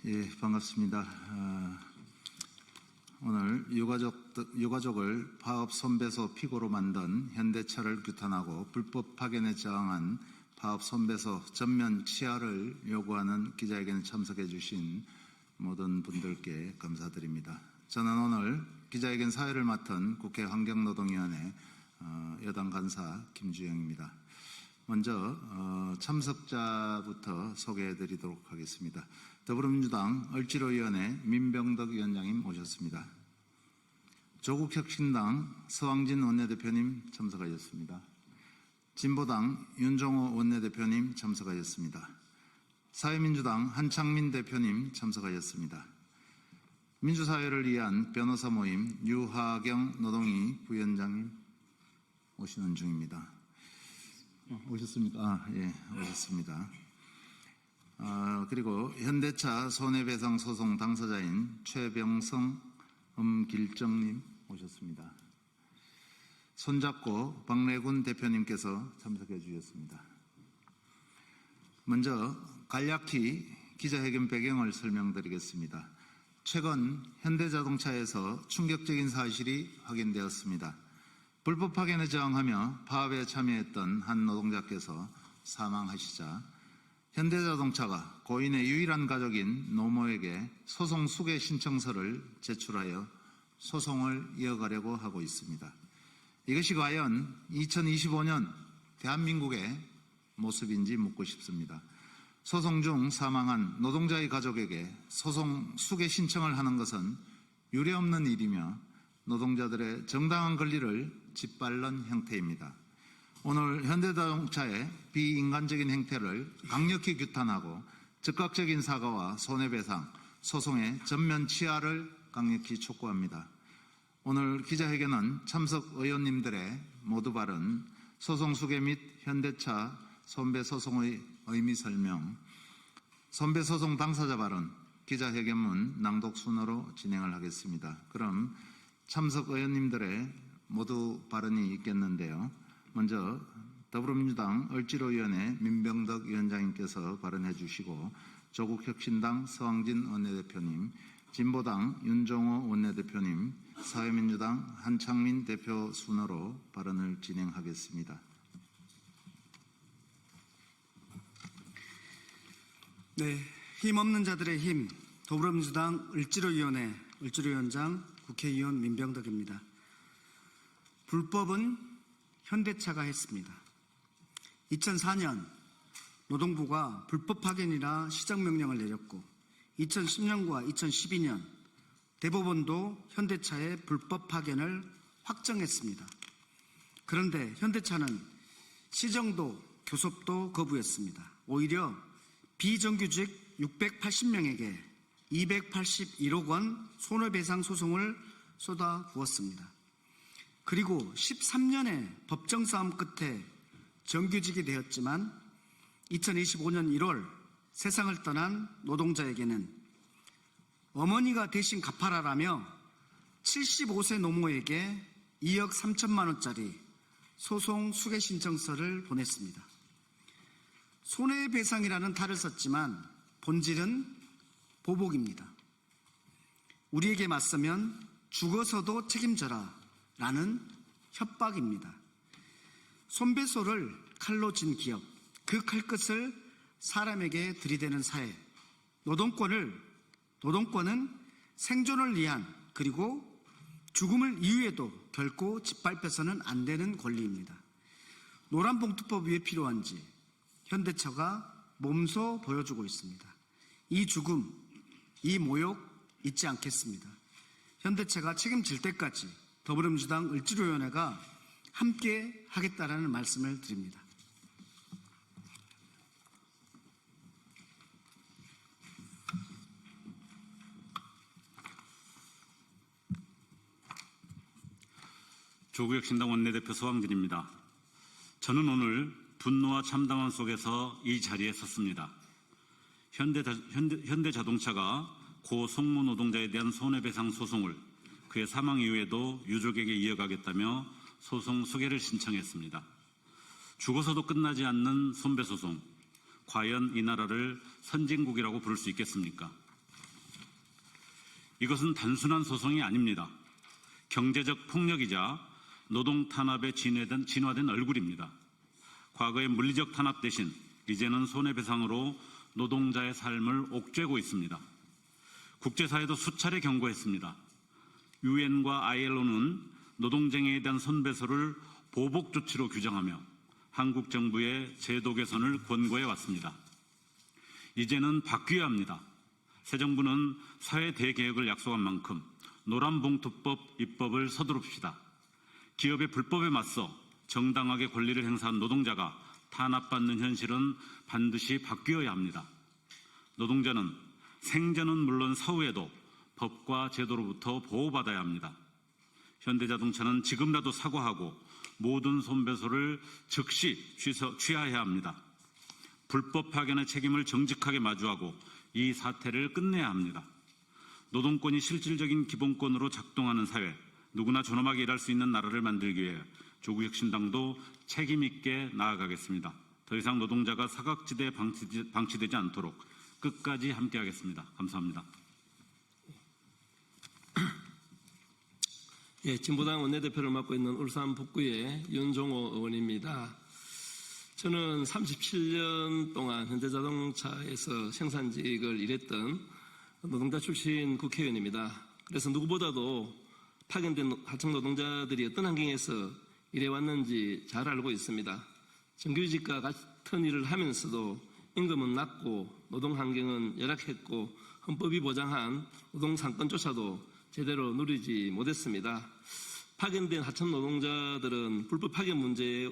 예, 반갑습니다. 오늘 유가족을 파업 손배소 피고로 만든 현대차를 규탄하고 불법 파견에 저항한 파업 손배소 전면 치하를 요구하는 기자회견에 참석해 주신 모든 분들께 감사드립니다. 저는 오늘 기자회견 사회를 맡은 국회 환경노동위원회 여당 간사 김주영입니다. 먼저 참석자부터 소개해 드리도록 하겠습니다. 더불어민주당 을지로위원회 민병덕 위원장님 오셨습니다. 조국혁신당 서왕진 원내대표님 참석하셨습니다. 진보당 윤종호 원내대표님 참석하셨습니다. 사회민주당 한창민 대표님 참석하셨습니다. 민주사회를 위한 변호사 모임 유하경 노동위 부위원장님 오시는 중입니다. 오셨습니까? 예, 오셨습니다. 그리고 현대차 손해배상 소송 당사자인 최병성 엄길정님 오셨습니다. 손잡고 박래군 대표님께서 참석해 주셨습니다. 먼저 간략히 기자회견 배경을 설명드리겠습니다. 최근 현대자동차에서 충격적인 사실이 확인되었습니다. 불법 파견에 저항하며 파업에 참여했던 한 노동자께서 사망하시자 현대자동차가 고인의 유일한 가족인 노모에게 소송 수개 신청서를 제출하여 소송을 이어가려고 하고 있습니다. 이것이 과연 2025년 대한민국의 모습인지 묻고 싶습니다. 소송 중 사망한 노동자의 가족에게 소송 수개 신청을 하는 것은 유례없는 일이며 노동자들의 정당한 권리를 짓밟는 형태입니다. 오늘 현대자동차의 비인간적인 행태를 강력히 규탄하고 즉각적인 사과와 손해배상, 소송의 전면 치하를 강력히 촉구합니다. 오늘 기자회견은 참석 의원님들의 모두 발언, 소송 수개 및 현대차 손배소송의 의미 설명, 손배소송 당사자 발언, 기자회견문 낭독 순으로 진행을 하겠습니다. 그럼 참석 의원님들의 모두 발언이 있겠는데요. 먼저 더불어민주당 을지로위원회 민병덕 위원장님께서 발언해 주시고 조국혁신당 서왕진 원내대표님, 진보당 윤종호 원내대표님, 사회민주당 한창민 대표 순으로 발언을 진행하겠습니다. 네, 힘없는 자들의 힘, 더불어민주당 을지로위원회 을지로위원장 국회의원 민병덕입니다. 불법은 현대차가 했습니다. 2004년 노동부가 불법 파견이라 시정명령을 내렸고 2010년과 2012년 대법원도 현대차의 불법 파견을 확정했습니다. 그런데 현대차는 시정도 교섭도 거부했습니다. 오히려 비정규직 680명에게 281억 원 손해배상 소송을 쏟아부었습니다. 그리고 13년의 법정 싸움 끝에 정규직이 되었지만 2025년 1월 세상을 떠난 노동자에게는 어머니가 대신 갚아라라며 75세 노모에게 2억 3천만 원짜리 소송 수개 신청서를 보냈습니다. 손해배상이라는 탈을 썼지만 본질은 보복입니다. 우리에게 맞서면 죽어서도 책임져라 라는 협박입니다. 손배소를 칼로 진 기업, 그 칼끝을 사람에게 들이대는 사회, 노동권은 생존을 위한 그리고 죽음을 이유에도 결코 짓밟혀서는 안 되는 권리입니다. 노란봉투법 왜 필요한지 현대차가 몸소 보여주고 있습니다. 이 죽음, 이 모욕 잊지 않겠습니다. 현대차가 책임질 때까지 더불어민주당 을지로위원회가 함께 하겠다라는 말씀을 드립니다. 조국혁신당 원내대표 서왕진입니다. 저는 오늘 분노와 참담함 속에서 이 자리에 섰습니다. 현대자동차가 고 송무 노동자에 대한 손해배상 소송을 그의 사망 이후에도 유족에게 이어가겠다며 소송 수개를 신청했습니다. 죽어서도 끝나지 않는 손배소송, 과연 이 나라를 선진국이라고 부를 수 있겠습니까? 이것은 단순한 소송이 아닙니다. 경제적 폭력이자 노동 탄압에 진화된 얼굴입니다. 과거의 물리적 탄압 대신 이제는 손해배상으로 노동자의 삶을 옥죄고 있습니다. 국제사회도 수차례 경고했습니다. 유엔과 ILO는 노동쟁의에 대한 손배소를 보복 조치로 규정하며 한국 정부의 제도 개선을 권고해 왔습니다. 이제는 바뀌어야 합니다. 새 정부는 사회 대개혁을 약속한 만큼 노란봉투법 입법을 서두릅시다. 기업의 불법에 맞서 정당하게 권리를 행사한 노동자가 탄압받는 현실은 반드시 바뀌어야 합니다. 노동자는 생전은 물론 사후에도 법과 제도로부터 보호받아야 합니다. 현대자동차는 지금이라도 사과하고 모든 손배소를 즉시 취하해야 합니다. 불법 파견의 책임을 정직하게 마주하고 이 사태를 끝내야 합니다. 노동권이 실질적인 기본권으로 작동하는 사회, 누구나 존엄하게 일할 수 있는 나라를 만들기 위해 조국혁신당도 책임 있게 나아가겠습니다. 더 이상 노동자가 사각지대에 방치되지 않도록 끝까지 함께하겠습니다. 감사합니다. 예, 진보당 원내대표를 맡고 있는 울산 북구의 윤종호 의원입니다. 저는 37년 동안 현대자동차에서 생산직을 일했던 노동자 출신 국회의원입니다. 그래서 누구보다도 파견된 하청 노동자들이 어떤 환경에서 일해왔는지 잘 알고 있습니다. 정규직과 같은 일을 하면서도 임금은 낮고 노동 환경은 열악했고 헌법이 보장한 노동 상권조차도 제대로 누리지 못했습니다. 파견된 하청 노동자들은 불법 파견 문제에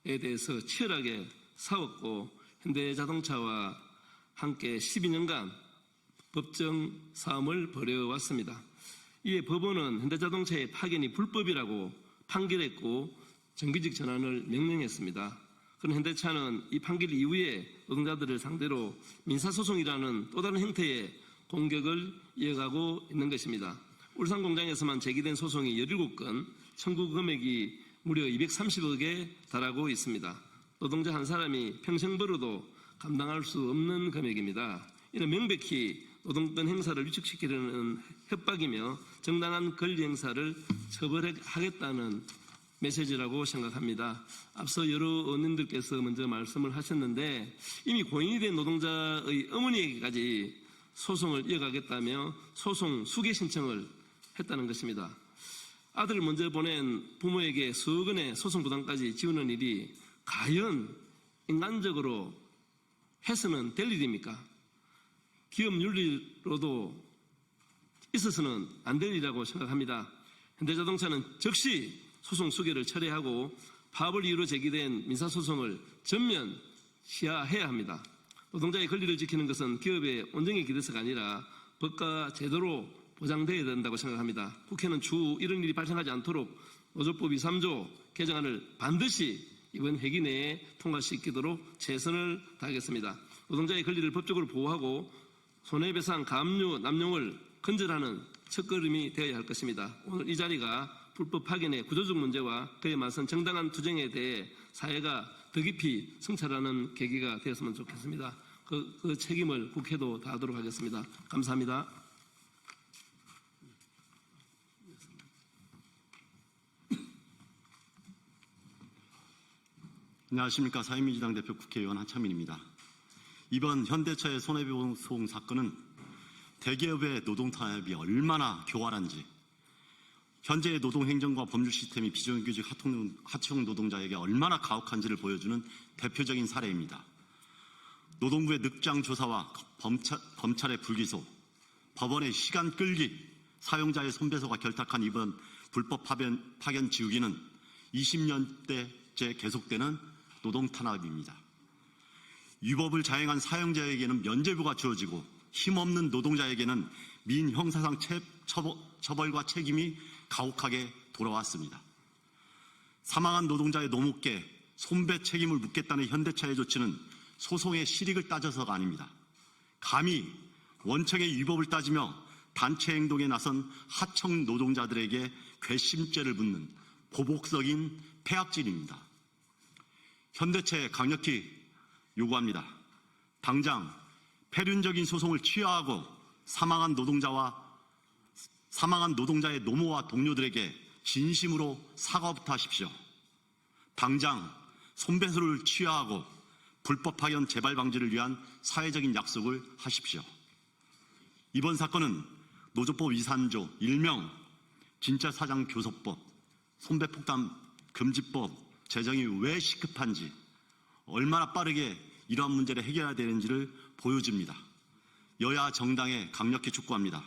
대해서 치열하게 싸웠고 현대자동차와 함께 12년간 법정 싸움을 벌여왔습니다. 이에 법원은 현대자동차의 파견이 불법이라고 판결했고 정규직 전환을 명령했습니다. 그런 현대차는 이 판결 이후에 노동자들을 상대로 민사소송이라는 또 다른 형태의 공격을 이어가고 있는 것입니다. 울산 공장에서만 제기된 소송이 17건, 청구 금액이 무려 230억에 달하고 있습니다. 노동자 한 사람이 평생 벌어도 감당할 수 없는 금액입니다. 이는 명백히 노동권 행사를 위축시키려는 협박이며 정당한 권리 행사를 처벌하겠다는 메시지라고 생각합니다. 앞서 여러 의원님들께서 먼저 말씀을 하셨는데 이미 고인이 된 노동자의 어머니에게까지 소송을 이어가겠다며 소송 수개 신청을 했다는 것입니다. 아들을 먼저 보낸 부모에게 수억 원의 소송 부담까지 지우는 일이 과연 인간적으로 해서는 될 일입니까? 기업 윤리로도 있어서는 안 될 일이라고 생각합니다. 현대자동차는 즉시 소송 수개를 철회하고 파업을 이유로 제기된 민사소송을 전면 시하해야 합니다. 노동자의 권리를 지키는 것은 기업의 온정에 기대서가 아니라 법과 제도로 보장되어야 된다고 생각합니다. 국회는 추후 이런 일이 발생하지 않도록 노조법 2~3조 개정안을 반드시 이번 회기 내에 통과시키도록 최선을 다하겠습니다. 노동자의 권리를 법적으로 보호하고 손해배상, 가압류, 남용을 근절하는 첫걸음이 되어야 할 것입니다. 오늘 이 자리가 불법 파견의 구조적 문제와 그에 맞선 정당한 투쟁에 대해 사회가 더 깊이 성찰하는 계기가 되었으면 좋겠습니다. 그 책임을 국회도 다하도록 하겠습니다. 감사합니다. 안녕하십니까. 사회민주당 대표 국회의원 한참민입니다. 이번 현대차의 손해배상 사건은 대기업의 노동 탄압이 얼마나 교활한지, 현재의 노동행정과 법률 시스템이 비정규직 하청 노동자에게 얼마나 가혹한지를 보여주는 대표적인 사례입니다. 노동부의 늑장 조사와 검찰의 불기소, 법원의 시간 끌기, 사용자의 손배소가 결탁한 이번 불법 파견 지우기는 20년대째 계속되는 노동 탄압입니다. 위법을 자행한 사용자에게는 면죄부가 주어지고 힘없는 노동자에게는 민형사상 처벌과 책임이 가혹하게 돌아왔습니다. 사망한 노동자의 노목께 손배 책임을 묻겠다는 현대차의 조치는 소송의 실익을 따져서가 아닙니다. 감히 원청의 위법을 따지며 단체 행동에 나선 하청 노동자들에게 괘씸죄를 묻는 보복적인 폐악질입니다. 현대차에 강력히 요구합니다. 당장 폐륜적인 소송을 취하하고 사망한 노동자와 사망한 노동자의 노모와 동료들에게 진심으로 사과부터 하십시오. 당장 손배소를 취하하고 불법 파견 재발 방지를 위한 사회적인 약속을 하십시오. 이번 사건은 노조법 23조, 일명 진짜 사장 교섭법, 손배폭탄 금지법 제정이 왜 시급한지, 얼마나 빠르게 이러한 문제를 해결해야 되는지를 보여줍니다. 여야 정당에 강력히 촉구합니다.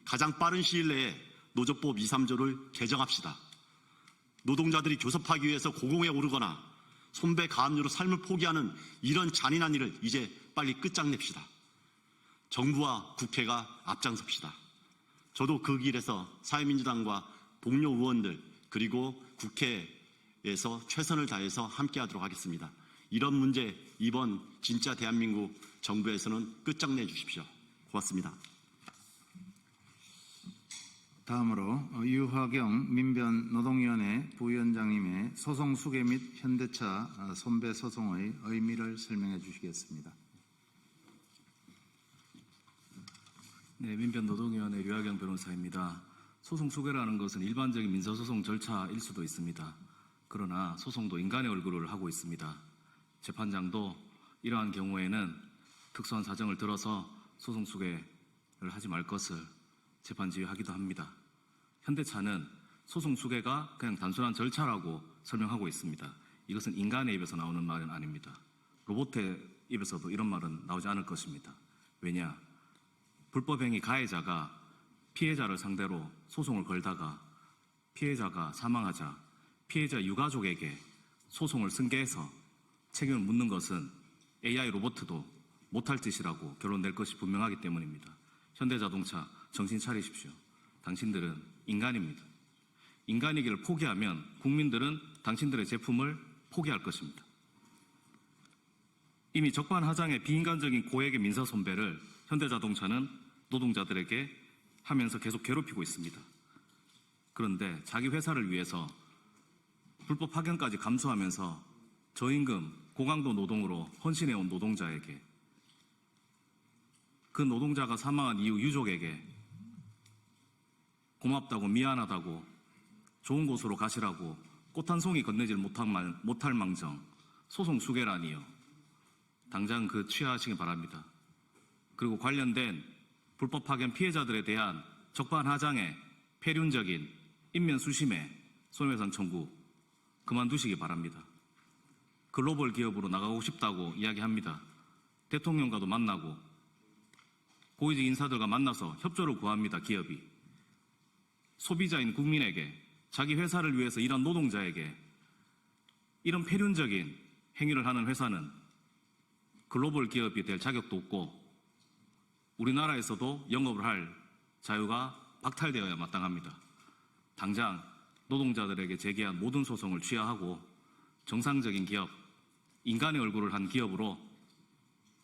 가장 빠른 시일 내에 노조법 23조를 개정합시다. 노동자들이 교섭하기 위해서 고공에 오르거나 손배 가압류로 삶을 포기하는 이런 잔인한 일을 이제 빨리 끝장냅시다. 정부와 국회가 앞장섭시다. 저도 그 길에서 사회민주당과 동료 의원들 그리고 국회에서 최선을 다해서 함께하도록 하겠습니다. 이런 문제 이번 진짜 대한민국 정부에서는 끝장내 주십시오. 고맙습니다. 다음으로 유화경 민변노동위원회 부위원장님의 소송 수계 및 현대차 손배 소송의 의미를 설명해 주시겠습니다. 네, 민변노동위원회 류하경 변호사입니다. 소송 수계라는 것은 일반적인 민사소송 절차일 수도 있습니다. 그러나 소송도 인간의 얼굴을 하고 있습니다. 재판장도 이러한 경우에는 특수한 사정을 들어서 소송 수계를 하지 말 것을 재판 지휘하기도 합니다. 현대차는 소송 수계가 그냥 단순한 절차라고 설명하고 있습니다. 이것은 인간의 입에서 나오는 말은 아닙니다. 로봇의 입에서도 이런 말은 나오지 않을 것입니다. 왜냐? 불법행위 가해자가 피해자를 상대로 소송을 걸다가 피해자가 사망하자 피해자 유가족에게 소송을 승계해서 책임을 묻는 것은 AI 로봇도 못할 짓이라고 결론낼 것이 분명하기 때문입니다. 현대자동차 정신 차리십시오. 당신들은 인간입니다. 인간이기를 포기하면 국민들은 당신들의 제품을 포기할 것입니다. 이미 적반하장의 비인간적인 고액의 민사 손배를 현대자동차는 노동자들에게 하면서 계속 괴롭히고 있습니다. 그런데 자기 회사를 위해서 불법 파견까지 감수하면서 저임금, 고강도 노동으로 헌신해온 노동자에게, 그 노동자가 사망한 이후 유족에게 고맙다고 미안하다고 좋은 곳으로 가시라고 꽃 한 송이 건네질 못할 망정 소송 수계라니요. 당장 그 취하하시기 바랍니다. 그리고 관련된 불법 파견 피해자들에 대한 적반하장의 폐륜적인 인면수심의 손해배상 청구 그만두시기 바랍니다. 글로벌 기업으로 나가고 싶다고 이야기합니다. 대통령과도 만나고 고위직 인사들과 만나서 협조를 구합니다. 기업이. 소비자인 국민에게, 자기 회사를 위해서 일한 노동자에게 이런 폐륜적인 행위를 하는 회사는 글로벌 기업이 될 자격도 없고 우리나라에서도 영업을 할 자유가 박탈되어야 마땅합니다. 당장 노동자들에게 제기한 모든 소송을 취하하고 정상적인 기업, 인간의 얼굴을 한 기업으로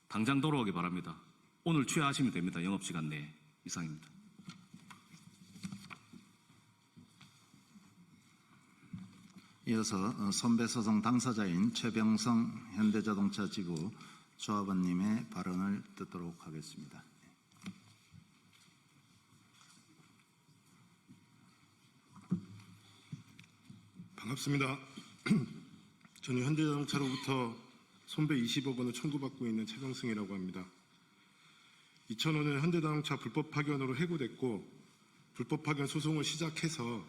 당장 돌아오기 바랍니다. 오늘 취하하시면 됩니다. 영업시간 내에. 이상입니다. 이어서 손배소송 당사자인 최병성 현대자동차 지부 조합원님의 발언을 듣도록 하겠습니다. 반갑습니다. 저는 현대자동차로부터 손배 20억 원을 청구받고 있는 최병승이라고 합니다. 2005년 현대자동차 불법 파견으로 해고됐고 불법 파견 소송을 시작해서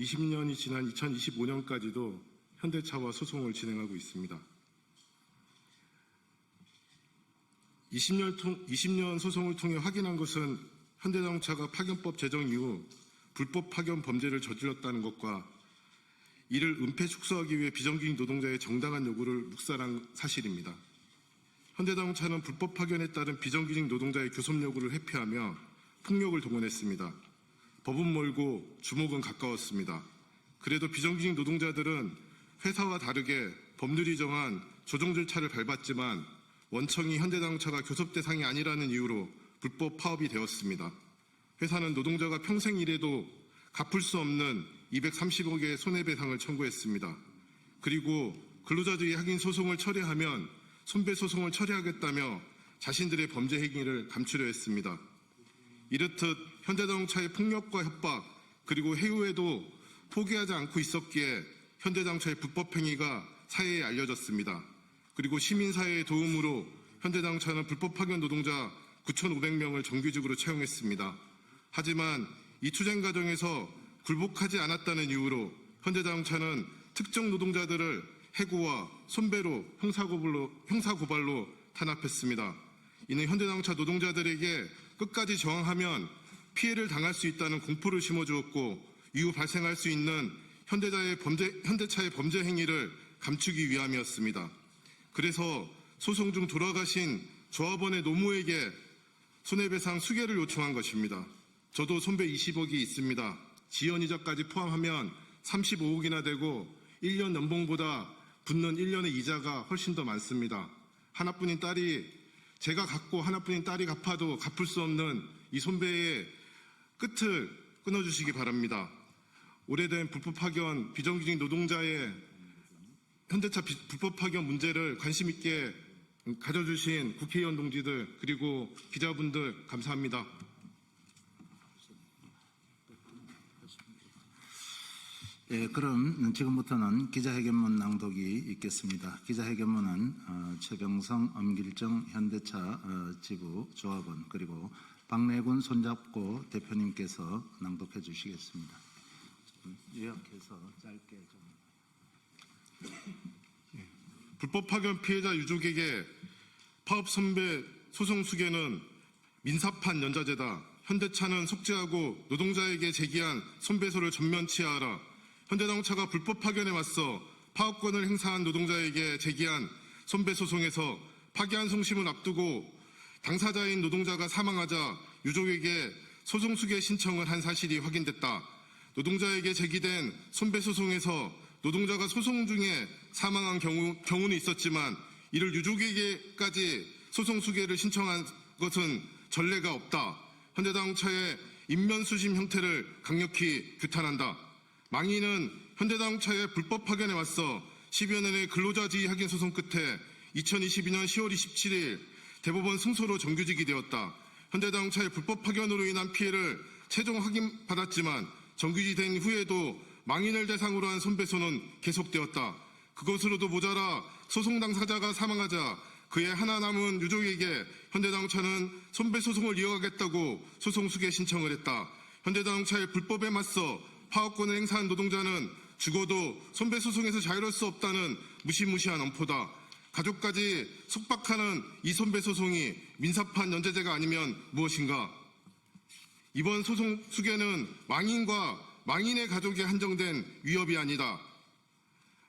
20년이 지난 2025년까지도 현대차와 소송을 진행하고 있습니다. 20년 소송을 통해 확인한 것은 현대자동차가 파견법 제정 이후 불법 파견 범죄를 저질렀다는 것과 이를 은폐 축소하기 위해 비정규직 노동자의 정당한 요구를 묵살한 사실입니다. 현대자동차는 불법 파견에 따른 비정규직 노동자의 교섭 요구를 회피하며 폭력을 동원했습니다. 법은 멀고 주목은 가까웠습니다. 그래도 비정규직 노동자들은 회사와 다르게 법률이 정한 조정 절차를 밟았지만 원청이 현대자동차가 교섭 대상이 아니라는 이유로 불법 파업이 되었습니다. 회사는 노동자가 평생 일해도 갚을 수 없는 230억의 손해배상을 청구했습니다. 그리고 근로자들이 확인 소송을 철회하면 손배 소송을 철회하겠다며 자신들의 범죄 행위를 감추려 했습니다. 이렇듯 현대자동차의 폭력과 협박 그리고 해후에도 포기하지 않고 있었기에 현대자동차의 불법 행위가 사회에 알려졌습니다. 그리고 시민사회의 도움으로 현대자동차는 불법 파견 노동자 9,500명을 정규직으로 채용했습니다. 하지만 이 투쟁 과정에서 굴복하지 않았다는 이유로 현대자동차는 특정 노동자들을 해고와 손배로 형사고발로 탄압했습니다. 이는 현대자동차 노동자들에게 끝까지 저항하면 피해를 당할 수 있다는 공포를 심어주었고 이후 발생할 수 있는 현대차의 범죄 행위를 감추기 위함이었습니다. 그래서 소송 중 돌아가신 조합원의 노무에게 손해배상 수개를 요청한 것입니다. 저도 손배 20억이 있습니다. 지연이자까지 포함하면 35억이나 되고 1년 연봉보다 붙는 1년의 이자가 훨씬 더 많습니다. 하나뿐인 딸이 제가 갖고 하나뿐인 딸이 갚아도 갚을 수 없는 이 손배의 끝을 끊어주시기 바랍니다. 오래된 불법 파견 비정규직 노동자의 현대차 불법 파견 문제를 관심 있게 가져주신 국회의원 동지들 그리고 기자분들 감사합니다. 예, 그럼 지금부터는 기자회견문 낭독이 있겠습니다. 기자회견문은 최병성, 엄길정 현대차 지부 조합원 그리고 박래군 손잡고 대표님께서 낭독해 주시겠습니다. 요약해서 짧게 좀. 불법 파견 피해자 유족에게 파업 선배 소송 수개는 민사판 연좌제다. 현대차는 속죄하고 노동자에게 제기한 손배소를 전면 치하하라. 현대자동차가 불법 파견에 맞서 파업권을 행사한 노동자에게 제기한 손배소송에서 파기한 송심을 앞두고 당사자인 노동자가 사망하자 유족에게 소송 수개 신청을 한 사실이 확인됐다. 노동자에게 제기된 손배소송에서 노동자가 소송 중에 사망한 경우는 있었지만 이를 유족에게까지 소송 수개를 신청한 것은 전례가 없다. 현대자동차의 인면수심 형태를 강력히 규탄한다. 망인은 현대자동차의 불법 파견에 맞서 10여 년의 근로자 지위 확인 소송 끝에 2022년 10월 27일 대법원 승소로 정규직이 되었다. 현대자동차의 불법 파견으로 인한 피해를 최종 확인받았지만 정규직된 후에도 망인을 대상으로 한 손배소는 계속되었다. 그것으로도 모자라 소송 당사자가 사망하자 그의 하나 남은 유족에게 현대자동차는 손배소송을 이어가겠다고 소송 수개 신청을 했다. 현대자동차의 불법에 맞서 파업권을 행사한 노동자는 죽어도 손배소송에서 자유로울 수 없다는 무시무시한 엄포다. 가족까지 속박하는 이 손배소송이 민사판 연좌제가 아니면 무엇인가? 이번 소송 수개는 망인과 망인의 가족에 한정된 위협이 아니다.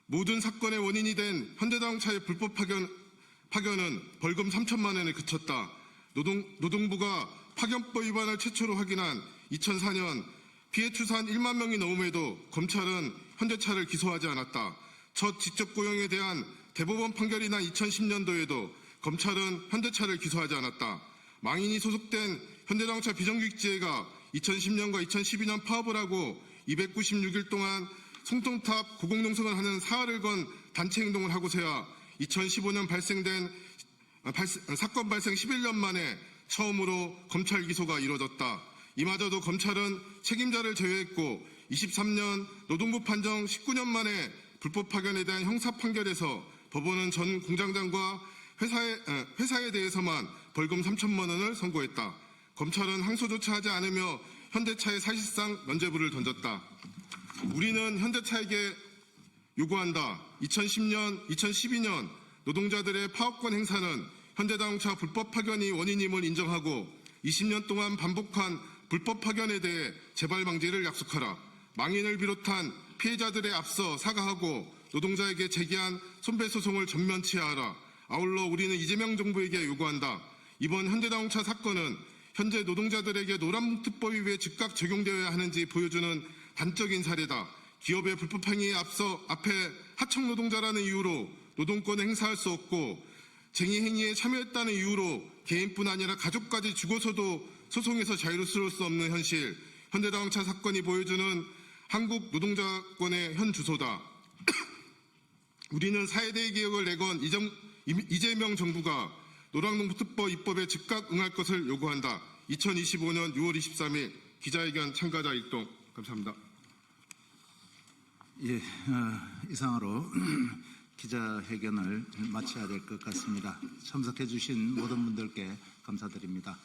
모든 사건의 원인이 된 현대자동차의 불법 파견은 벌금 3천만 원에 그쳤다. 노동부가 파견법 위반을 최초로 확인한 2004년 피해 추산 1만 명이 넘음에도 검찰은 현대차를 기소하지 않았다. 첫 직접 고용에 대한 대법원 판결이 난 2010년도에도 검찰은 현대차를 기소하지 않았다. 망인이 소속된 현대자동차 비정규직지회가 2010년과 2012년 파업을 하고 296일 동안 송통탑 고공농성을 하는 사활을 건 단체 행동을 하고서야 2015년 사건 발생 11년 만에 처음으로 검찰 기소가 이루어졌다. 이마저도 검찰은 책임자를 제외했고 23년 노동부 판정 19년 만에 불법 파견에 대한 형사 판결에서 법원은 전 공장장과 회사에 대해서만 벌금 3천만 원을 선고했다. 검찰은 항소조차 하지 않으며 현대차에 사실상 면죄부를 던졌다. 우리는 현대차에게 요구한다. 2010년, 2012년 노동자들의 파업권 행사는 현대자동차 불법 파견이 원인임을 인정하고 20년 동안 반복한 불법 파견에 대해 재발 방지를 약속하라. 망인을 비롯한 피해자들에 앞서 사과하고 노동자에게 제기한 손배소송을 전면 치하하라. 아울러 우리는 이재명 정부에게 요구한다. 이번 현대자동차 사건은 현재 노동자들에게 노란봉투법이 왜 즉각 적용되어야 하는지 보여주는 단적인 사례다. 기업의 불법 행위에 앞에 하청 노동자라는 이유로 노동권을 행사할 수 없고 쟁의 행위에 참여했다는 이유로 개인뿐 아니라 가족까지 죽어서도 소송에서 자유로울 수 없는 현실. 현대자동차 사건이 보여주는 한국 노동자권의 현 주소다. 우리는 사회대의 개혁을 내건 이재명 정부가 노란봉투법 입법에 즉각 응할 것을 요구한다. 2025년 6월 23일 기자회견 참가자 일동. 감사합니다. 예, 이상으로 기자회견을 마쳐야 될 것 같습니다. 참석해 주신 모든 분들께 감사드립니다.